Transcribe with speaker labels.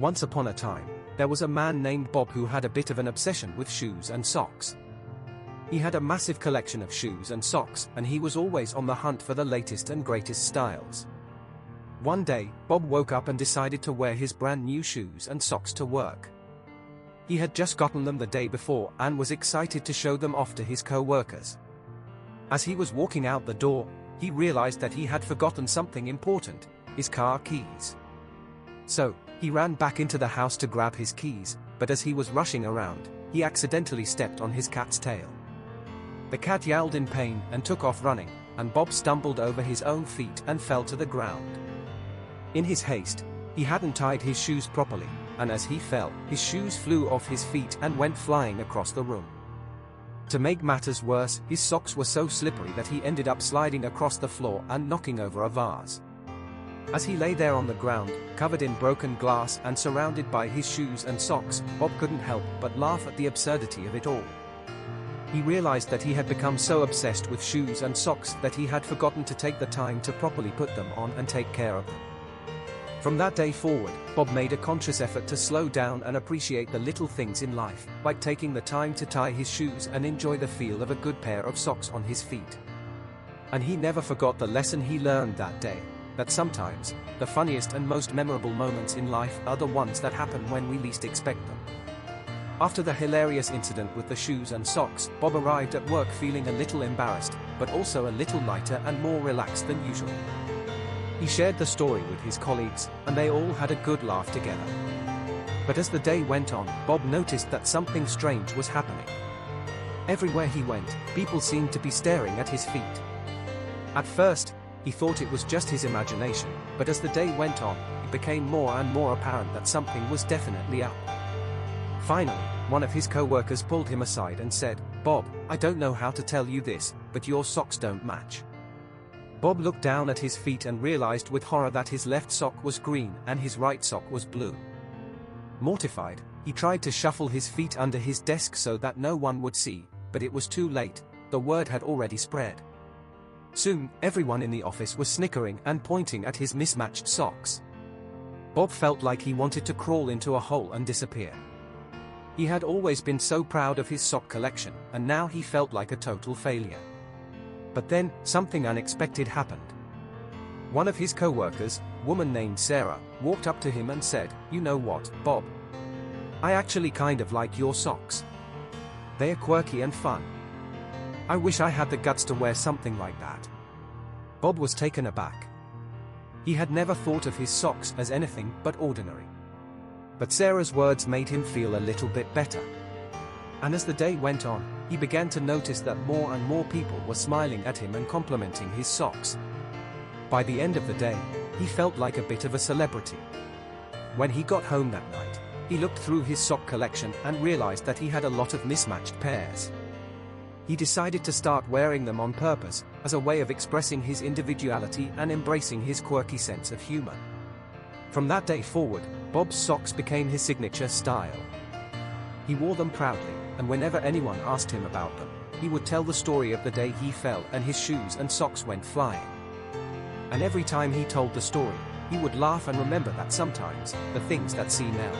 Speaker 1: Once upon a time, there was a man named Bob who had a bit of an obsession with shoes and socks. He had a massive collection of shoes and socks, and he was always on the hunt for the latest and greatest styles. One day, Bob woke up and decided to wear his brand new shoes and socks to work. He had just gotten them the day before and was excited to show them off to his co-workers. As he was walking out the door, he realized that he had forgotten something important: his car keys. So, he ran back into the house to grab his keys, but as he was rushing around, he accidentally stepped on his cat's tail. The cat yowled in pain and took off running, and Bob stumbled over his own feet and fell to the ground. In his haste, he hadn't tied his shoes properly, and as he fell, his shoes flew off his feet and went flying across the room. To make matters worse, his socks were so slippery that he ended up sliding across the floor and knocking over a vase. As he lay there on the ground, covered in broken glass and surrounded by his shoes and socks, Bob couldn't help but laugh at the absurdity of it all. He realized that he had become so obsessed with shoes and socks that he had forgotten to take the time to properly put them on and take care of them. From that day forward, Bob made a conscious effort to slow down and appreciate the little things in life, like taking the time to tie his shoes and enjoy the feel of a good pair of socks on his feet. And he never forgot the lesson he learned that day, that sometimes, the funniest and most memorable moments in life are the ones that happen when we least expect them. After the hilarious incident with the shoes and socks, Bob arrived at work feeling a little embarrassed, but also a little lighter and more relaxed than usual. He shared the story with his colleagues, and they all had a good laugh together. But as the day went on, Bob noticed that something strange was happening. Everywhere he went, people seemed to be staring at his feet. At first, he thought it was just his imagination, but as the day went on, it became more and more apparent that something was definitely up. Finally, one of his co-workers pulled him aside and said, "Bob, I don't know how to tell you this, but your socks don't match." Bob looked down at his feet and realized with horror that his left sock was green and his right sock was blue. Mortified, he tried to shuffle his feet under his desk so that no one would see, but it was too late. The word had already spread. Soon, everyone in the office was snickering and pointing at his mismatched socks. Bob felt like he wanted to crawl into a hole and disappear. He had always been so proud of his sock collection, and now he felt like a total failure. But then, something unexpected happened. One of his co-workers, a woman named Sarah, walked up to him and said, "You know what, Bob? I actually kind of like your socks. They're quirky and fun. I wish I had the guts to wear something like that." Bob was taken aback. He had never thought of his socks as anything but ordinary. But Sarah's words made him feel a little bit better. And as the day went on, he began to notice that more and more people were smiling at him and complimenting his socks. By the end of the day, he felt like a bit of a celebrity. When he got home that night, he looked through his sock collection and realized that he had a lot of mismatched pairs. He decided to start wearing them on purpose, as a way of expressing his individuality and embracing his quirky sense of humor. From that day forward, Bob's socks became his signature style. He wore them proudly, and whenever anyone asked him about them, he would tell the story of the day he fell and his shoes and socks went flying. And every time he told the story, he would laugh and remember that sometimes, the things that seem now